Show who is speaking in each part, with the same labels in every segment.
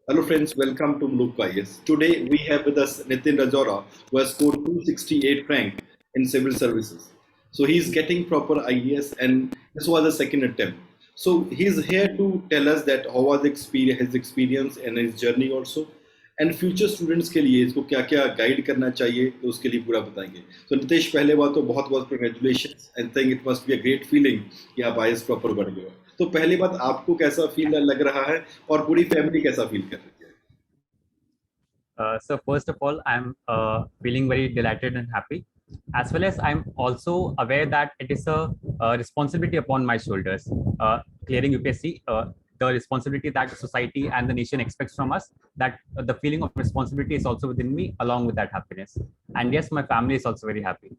Speaker 1: Hello friends, welcome to Mluk IS. Today we have with us Nitin Rajora, who has scored 268 rank in civil services. So he's getting proper IES and this was the second attempt. So he's here to tell us that how was his experience and his journey also. And future students के लिए इसको क्या क्या guide करना चाहिए तो उसके लिए पूरा बताएंगे. तो नितेश, पहले बात तो बहुत बहुत congratulation and think it must be a great feeling कि आप आईएएस प्रॉपर बन गए हो. तो पहली बात, आपको कैसा फील लग रहा है और पूरी फैमिली कैसा फील कर रही है?
Speaker 2: So first of all, I'm feeling very delighted and happy, as well as I'm also aware that it is a responsibility upon my shoulders. Clearing UPSC, the responsibility that society and the nation expects from us, that the feeling of responsibility is also within me, along with that happiness. And yes, my family is also very happy.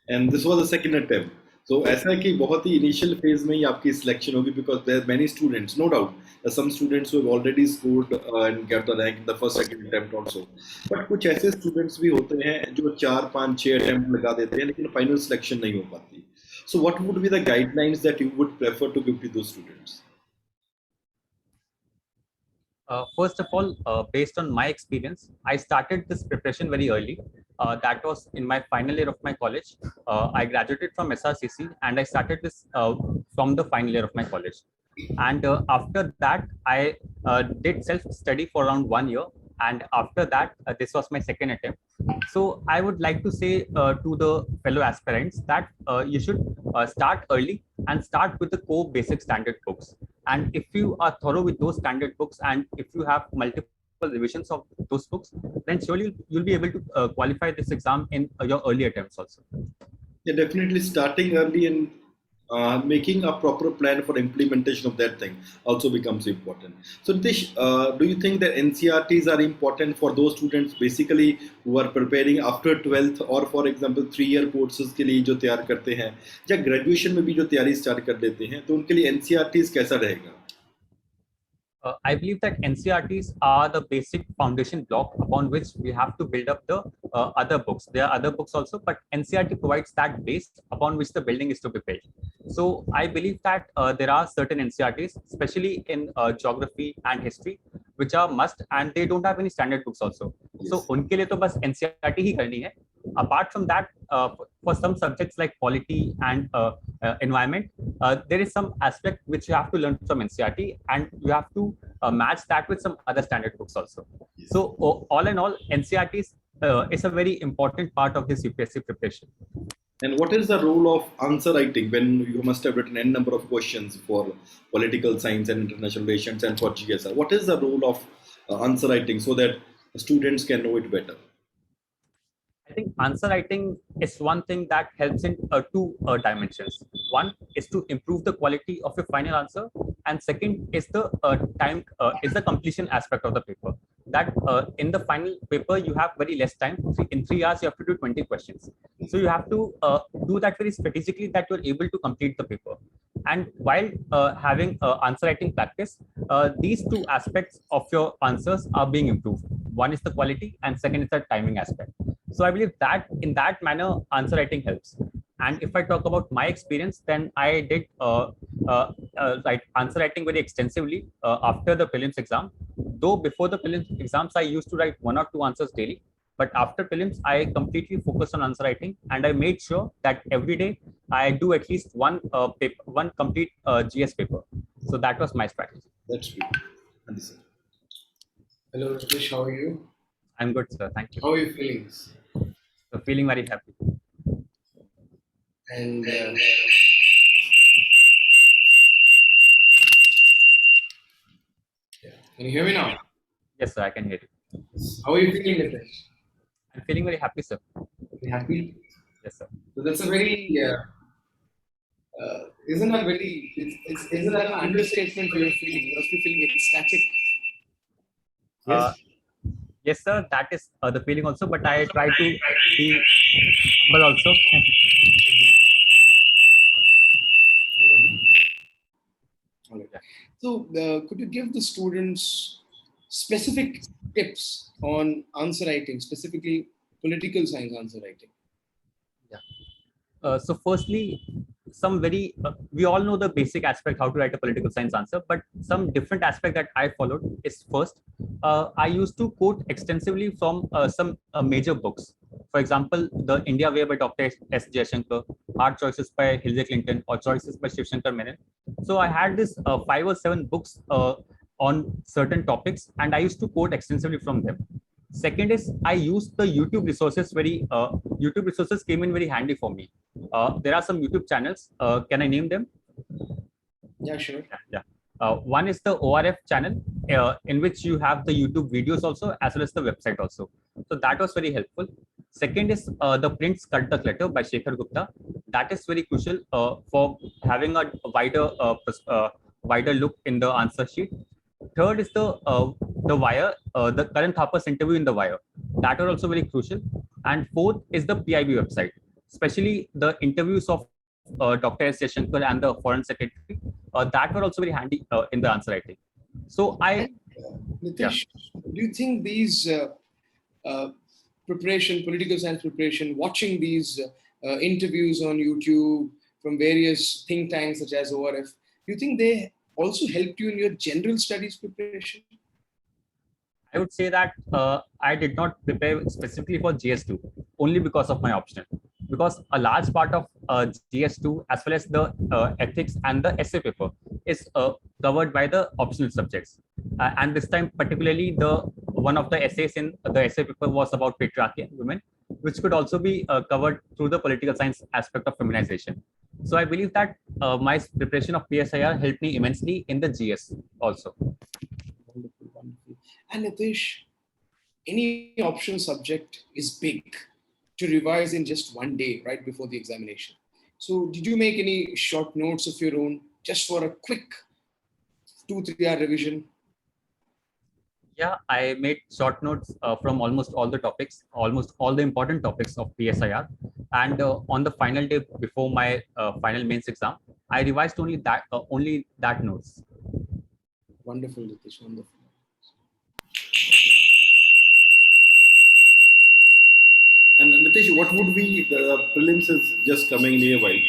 Speaker 1: And this was the second attempt. So ऐसा है कि बहुत ही initial phase में ही आपकी selection होगी because there are many students, no doubt some students who have already scored and get the rank in the first second attempt also. But कुछ ऐसे students भी होते हैं जो 4 5 6 अटेम्प्ट लगा देते हैं लेकिन फाइनल सिलेक्शन नहीं हो पाती. So what would be the guidelines that you would prefer to give to those students?
Speaker 2: First of all, based on my experience, I started this preparation very early. That was in my final year of my college. I graduated from SRCC and I started this from the final year of my college. And after that, I did self-study for around 1 year. And after that, this was my second attempt. So I would like to say to the fellow aspirants that you should start early and start with the core basic standard books. And if you are thorough with those standard books and if you have multiple revisions of those books, then surely you'll be able to qualify this exam in your early attempts also.
Speaker 1: Yeah, definitely starting early and making a proper plan for implementation of that thing also becomes important. So, Nitish, do you think that NCRTs are important for those students basically who are preparing after 12th or for example 3 year courses के लिए जो तैयार करते हैं या graduation में भी जो तैयारी start कर देते हैं, तो उनके लिए NCRTs कैसा रहेगा?
Speaker 2: I believe that NCRTs are the basic foundation block upon which we have to build up the other books. There are other books also, but NCRT provides that base upon which the building is to be built. So I believe that there are certain NCRTs, especially in geography and history, which are must, and they don't have any standard books also. Yes. So उनके लिए तो बस NCRT ही करनी है. Apart from that, for some subjects like polity and environment, there is some aspect which you have to learn from NCRT, and you have to match that with some other standard books also. Yes. So all in all, NCRT is a very important part of this UPSC preparation.
Speaker 1: And what is the role of answer writing when you must have written n number of questions for political science and international relations and for GSR? What is the role of answer writing so that students can know it better?
Speaker 2: I think answer writing is one thing that helps in two dimensions. One is to improve the quality of your final answer, and second is the the completion aspect of the paper. That in the final paper you have very less time. In 3 hours you have to do 20 questions. So you have to do that very strategically that you're able to complete the paper. And while having answer writing practice, these two aspects of your answers are being improved. One is the quality, and second is the timing aspect. So I believe that in that manner, answer writing helps. And if I talk about my experience, then I did write answer writing very extensively after the prelims exam. Though before the prelims exams, I used to write 1 or 2 answers daily. But after prelims, I completely focused on answer writing, and I made sure that every day I do at least one complete GS paper. So that was my strategy.
Speaker 1: That's good. Understand.
Speaker 3: Hello, Ritesh. How are you?
Speaker 2: I'm good, sir. Thank you.
Speaker 3: How are you feeling?
Speaker 2: So feeling very happy.
Speaker 3: And can you hear me now?
Speaker 2: Yes, sir. I can hear you.
Speaker 3: How are you feeling, Ritesh?
Speaker 2: I'm feeling very happy, sir.
Speaker 3: Happy?
Speaker 2: Yes, sir.
Speaker 3: So that's a very isn't that very? Isn't that an understatement for your feeling? You must be feeling ecstatic.
Speaker 2: Yes. Yes, sir. That is the feeling also. But I try to be humble also.
Speaker 3: So, could you give the students specific tips on answer writing, specifically political science answer writing?
Speaker 2: Yeah. So firstly, some very we all know the basic aspect how to write a political science answer, but some different aspect that I followed is first, I used to quote extensively from some major books. For example, the India Way by Dr. S. Jayashankar, Hard Choices by Hillary Clinton, or Choices by Shiv Shankar Menon. So I had this 5 or 7 books on certain topics, and I used to quote extensively from them. Second is I used the YouTube resources YouTube resources came in very handy for me. There are some YouTube channels. Can I name them?
Speaker 3: Yeah, sure.
Speaker 2: Yeah. One is the ORF channel, in which you have the YouTube videos also, as well as the website also. So that was very helpful. Second is the Print Skulldugg Letter by Shekhar Gupta. That is very crucial for having a wider look in the answer sheet. Third is the Wire, the Karan Thapar's interview in the Wire. That are also very crucial. And fourth is the PIB website, especially the interviews of Dr. S. Jaishankar and the Foreign Secretary. That were also very handy in the answer writing. So
Speaker 3: Nitish, do you think these political science preparation, watching these interviews on YouTube from various think tanks such as ORF, do you think they also helped you in your general studies preparation?
Speaker 2: I would say that I did not prepare specifically for GS2 only because of my optional. Because a large part of GS2 as well as the ethics and the essay paper is covered by the optional subjects. And this time, particularly, one of the essays in the essay paper was about patriarchy and women, which could also be covered through the political science aspect of feminization. So I believe that my preparation of PSIR helped me immensely in the GS also.
Speaker 3: Wonderful, wonderful. And Nitish, any optional subject is big to revise in just one day right before the examination. So did you make any short notes of your own just for a quick 2-3 hour revision?
Speaker 2: Yeah, I made short notes from almost all the topics, almost all the important topics of PSIR. And on the final day before my final mains exam, I revised only that notes.
Speaker 3: Wonderful, Nitish, wonderful.
Speaker 1: And Nitish, what would be the prelims is just coming nearby?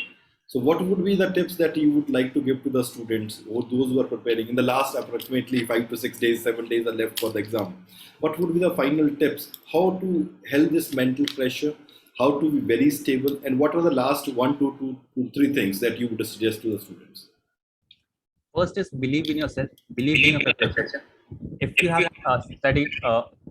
Speaker 1: So what would be the tips that you would like to give to the students or those who are preparing in the last approximately 5 to 6 days, 7 days are left for the exam? What would be the final tips? How to handle this mental pressure? How to be very stable? And what are the last 1, 2, 3 things that you would suggest to the students?
Speaker 2: First is believe in yourself, believe in your preparation. If you have studied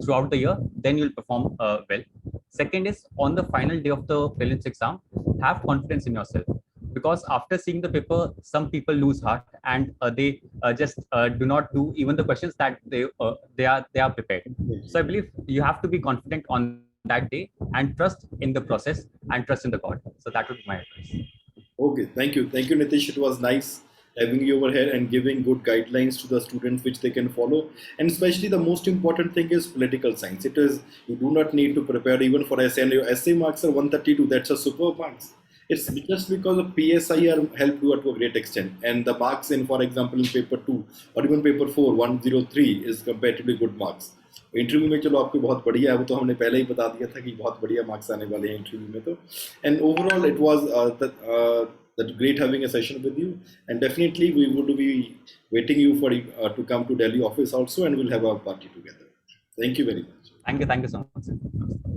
Speaker 2: throughout the year, then you'll perform well. Second is on the final day of the prelims exam, have confidence in yourself. Because after seeing the paper, some people lose heart and they just do not do even the questions that they are prepared. So I believe you have to be confident on that day and trust in the process and trust in the God. So that would be my advice.
Speaker 1: Okay, thank you, Nitish. It was nice having you over here and giving good guidelines to the students which they can follow. And especially the most important thing is political science. It is, you do not need to prepare even for essay, and your essay marks are 132. That's a super marks. It's just because of PSIR helped you to a great extent. And the marks in, for example, in paper 2 or even paper 4, 103 is comparatively good marks. Interview में चलो आपको बहुत बढ़िया है, वो तो हमने पहले ही बता दिया था कि बहुत बढ़िया मार्क्स आने वाले हैं इंटरव्यू में तो. And overall it was that great having a session with you, and definitely we would be waiting you for to come to Delhi office also, and we'll have a party together. Thank you very much.
Speaker 2: Thank you so much.